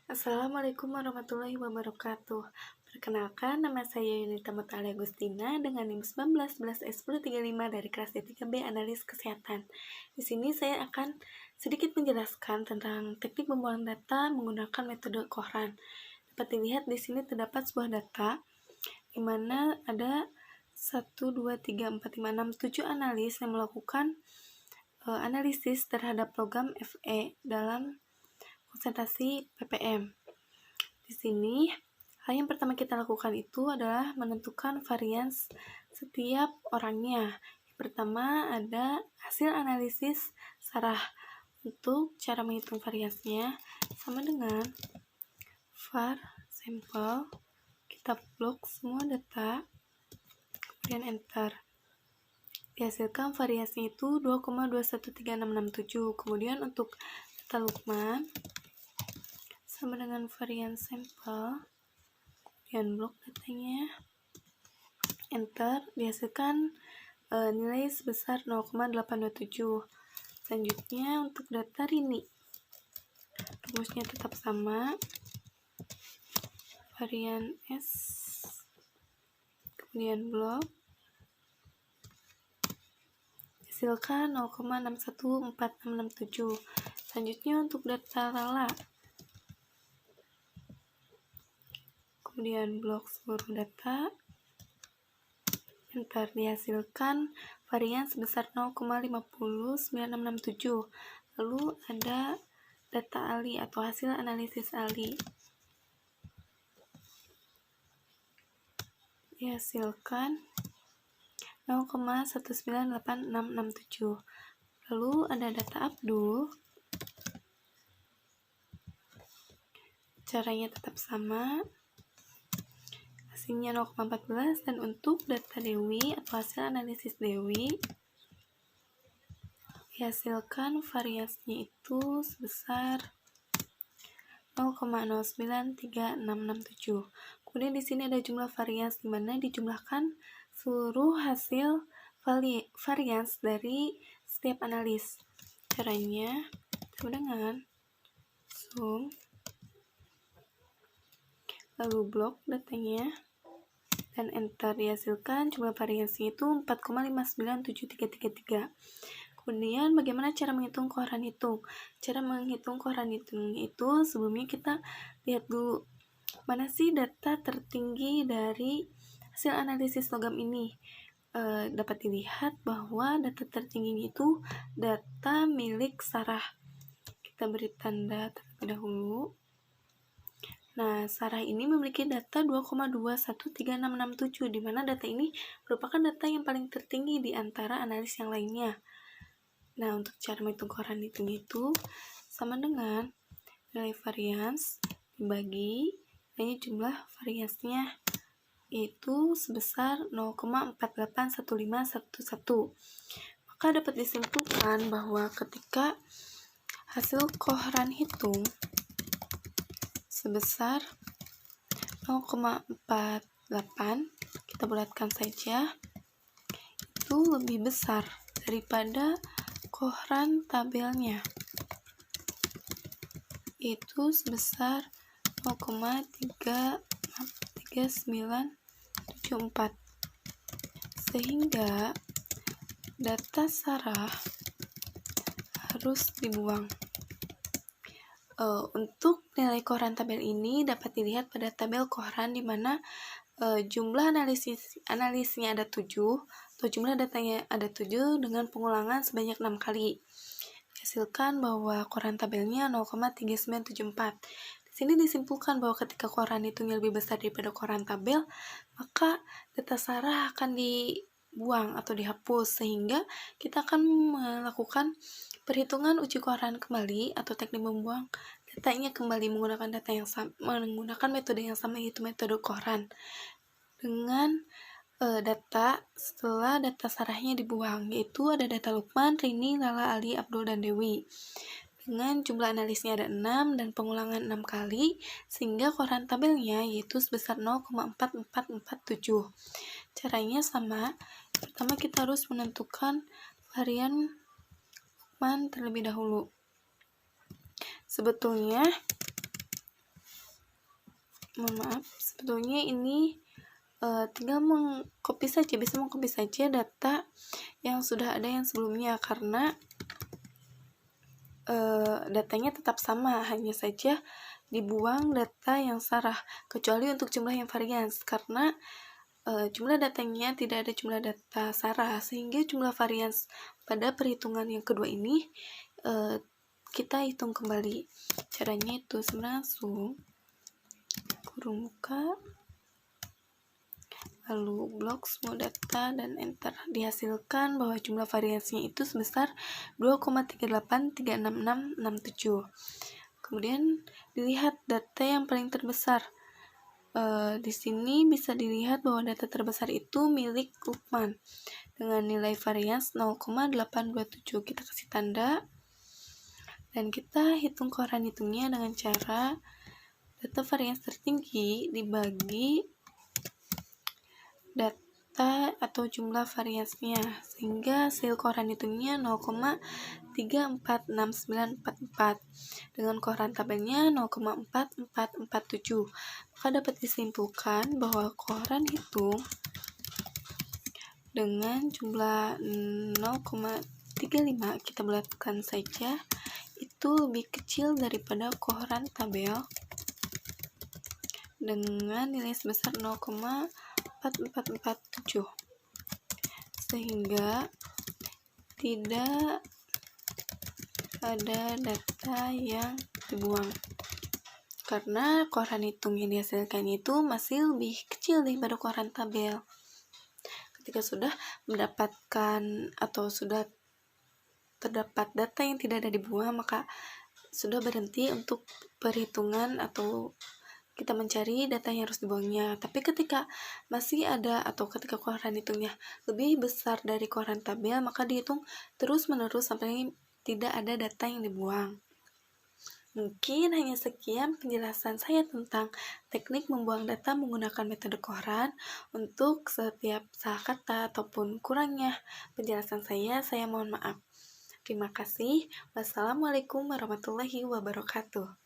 Assalamualaikum warahmatullahi wabarakatuh. Perkenalkan, nama saya Yunita Mutali Agustina dengan NIM 1911S1035 dari kelas D3B Analis Kesehatan. Di sini saya akan sedikit menjelaskan tentang teknik pembuangan data menggunakan metode Kohran. Dapat dilihat di sini terdapat sebuah data di mana ada 1, 2, 3, 4, 5, 6, 7 analis yang melakukan analisis terhadap logam Fe dalam konsentrasi ppm. Di sini, hal yang pertama kita lakukan itu adalah menentukan varians setiap orangnya. Yang pertama ada hasil analisis sarah. Untuk cara menghitung variansnya sama dengan var sampel, kita blok semua data, kemudian enter. Dihasilkan variasinya itu 2,213667. Kemudian untuk data Lukman sama dengan varian sampel, kemudian blok datanya, enter, dihasilkan nilai sebesar 0,827. Selanjutnya untuk data Rini, rumusnya tetap sama, varian S, kemudian blok, hasilkan 0,614667. Selanjutnya untuk data Lala, kemudian blok seluruh data, enter, dihasilkan varian sebesar 0,50967. Lalu ada data Ali atau hasil analisis Ali, dihasilkan 0,198667. Lalu ada data Abdul, caranya tetap sama, hasilnya 0,14. Dan untuk data Dewi atau hasil analisis Dewi, dihasilkan variasinya itu sebesar 0,093667. Kemudian di sini ada jumlah varians di mana dijumlahkan seluruh hasil varians dari setiap analis. Caranya sama dengan zoom, lalu blok datanya, dan enter, dihasilkan jumlah variansi itu 4,597333. Kemudian bagaimana cara menghitung Kohran hitung? Cara menghitung Kohran hitung itu sebelumnya kita lihat dulu mana sih data tertinggi dari hasil analisis logam ini. Dapat dilihat bahwa data tertingginya itu data milik sarah. Kita beri tanda terlebih dahulu. Nah, sarah ini memiliki data 2,213667, di mana data ini merupakan data yang paling tertinggi di antara analis yang lainnya. Nah, untuk cara menghitung Kohran hitung itu sama dengan nilai varians dibagi nilai jumlah variansnya, yaitu sebesar 0,481511. Maka dapat disimpulkan bahwa ketika hasil Kohran hitung sebesar 0,48, kita bulatkan saja, itu lebih besar daripada Kohran tabelnya, itu sebesar 0,3974, sehingga data sarah harus dibuang. Untuk nilai Kohran tabel ini dapat dilihat pada tabel Kohran di mana jumlah analisnya ada 7 atau jumlah datanya ada 7 dengan pengulangan sebanyak 6 kali. Dihasilkan bahwa Kohran tabelnya 0,3974. Di sini disimpulkan bahwa ketika Kohran hitungnya lebih besar daripada Kohran tabel, maka data sarah akan dibuang atau dihapus, sehingga kita akan melakukan perhitungan uji Kohran kembali atau teknik membuang datanya kembali menggunakan menggunakan metode yang sama, yaitu metode Kohran, dengan data setelah data sarahnya dibuang, yaitu ada data Lukman, Rini, Lala, Ali, Abdul, dan Dewi dengan jumlah analisnya ada 6 dan pengulangan 6 kali, sehingga Kohran tabelnya yaitu sebesar 0,4447. Caranya sama. Pertama kita harus menentukan varian Lukman terlebih dahulu. Sebetulnya mohon maaf, sebetulnya ini tinggal bisa mengcopy saja data yang sudah ada yang sebelumnya, karena datanya tetap sama, hanya saja dibuang data yang salah, kecuali untuk jumlah yang varians, karena jumlah datanya tidak ada jumlah data salah, sehingga jumlah varians pada perhitungan yang kedua ini kita hitung kembali. Caranya itu langsung kurung buka, lalu blok semua data dan enter. Dihasilkan bahwa jumlah variasinya itu sebesar 2,3836667. Kemudian dilihat data yang paling terbesar. Di sini bisa dilihat bahwa data terbesar itu milik Lukman dengan nilai varians 0,827. Kita kasih tanda dan kita hitung koran hitungnya dengan cara data varians tertinggi dibagi data atau jumlah variansnya, sehingga hasil koran hitungnya 0,346944 dengan koran tabelnya 0,4447. Maka dapat disimpulkan bahwa koran hitung dengan jumlah 0,35, kita bulatkan saja, itu lebih kecil daripada koran tabel dengan nilai sebesar 0,4447, sehingga tidak ada data yang dibuang karena koran hitung yang dihasilkan itu masih lebih kecil daripada koran tabel. Ketika sudah mendapatkan atau sudah terdapat data yang tidak ada dibuang, maka sudah berhenti untuk perhitungan atau kita mencari data yang harus dibuangnya. Tapi ketika masih ada atau ketika koran hitungnya lebih besar dari koran tabel, maka dihitung terus-menerus sampai tidak ada data yang dibuang. Mungkin hanya sekian penjelasan saya tentang teknik membuang data menggunakan metode koran. Untuk setiap salah kata ataupun kurangnya penjelasan saya mohon maaf. Terima kasih. Wassalamualaikum warahmatullahi wabarakatuh.